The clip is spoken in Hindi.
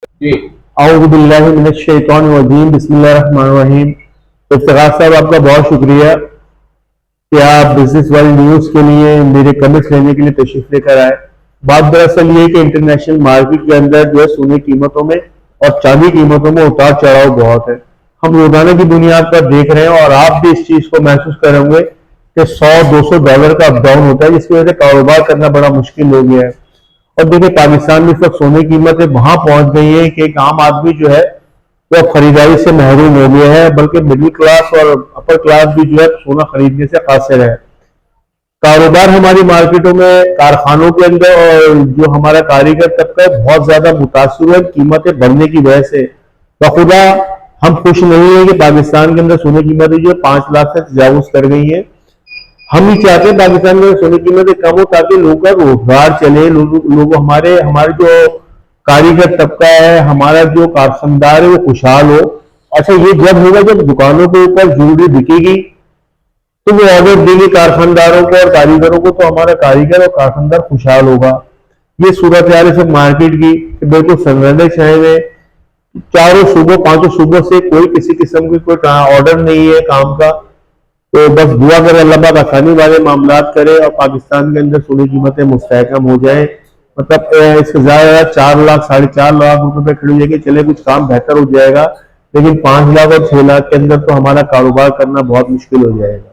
जी। औज़ुबिल्लाहि मिनश्शैतानिर्रजीम बिस्मिल्लाहिर्रहमानिर्रहीम। इफ्तिखार साहब, आपका बहुत शुक्रिया कि आप बिजनेस वर्ल्ड न्यूज के लिए मेरे कमेंट्स लेने के लिए तशरीफ लेकर आए। बात दरअसल ये कि इंटरनेशनल मार्केट के अंदर जो है सोने कीमतों में और चांदी कीमतों में उतार चढ़ाव बहुत है। हम रोजाना की बुनियाद पर देख रहे हैं और आप भी इस चीज को महसूस करेंगे कि 100-200 डॉलर का अप डाउन होता है, जिसकी वजह से कारोबार करना बड़ा मुश्किल हो गया है। और देखिए, पाकिस्तान में इस वक्त सोने की कीमतें वहां पहुंच गई है कि एक आम आदमी जो है वो अब खरीदारी से महरूम हो गया है, बल्कि मिडिल क्लास और अपर क्लास भी जो है सोना खरीदने से कासिर है। कारोबार हमारी मार्केटों में, कारखानों के अंदर और जो हमारा कारीगर तबका है बहुत ज्यादा मुतासर हुआ है कीमतें बढ़ने की वजह से। बखुदा हम खुश नहीं है कि पाकिस्तान के अंदर सोने की कीमतें जो 5 लाख से तजावुज कर गई है। हम ही चाहते हैं पाकिस्तान में सोने की कीमतें कम हो ताकि लोगों का रोजगार चले, लोग हमारे हमारे जो कारीगर तबका है, हमारा जो कारखानदार है वो खुशहाल हो। अच्छा, ये जब होगा जब दुकानों के ऊपर ज्वेलरी बिकेगी तो वो ऑर्डर देंगे कारखानदारों को और कारीगरों को, तो हमारा कारीगर और कारखानदार खुशहाल होगा। ये सूरत हाल है सब मार्केट की कि बिल्कुल संघर्ष छाए हुए, चारों सूबों पांचों सूबों से कोई किसी किस्म की कोई ऑर्डर नहीं है काम का। तो बस दुआ करें अल्लाह पाक आसानी वाले मामलात करे और पाकिस्तान के अंदर सोने की कीमतें मुस्तहकम हो जाए। मतलब इससे ज्यादा 4 लाख 4.5 लाख रुपए पे खड़ी हो जाएगी, चले कुछ काम बेहतर हो जाएगा, लेकिन 5 लाख और 6 लाख के अंदर तो हमारा कारोबार करना बहुत मुश्किल हो जाएगा।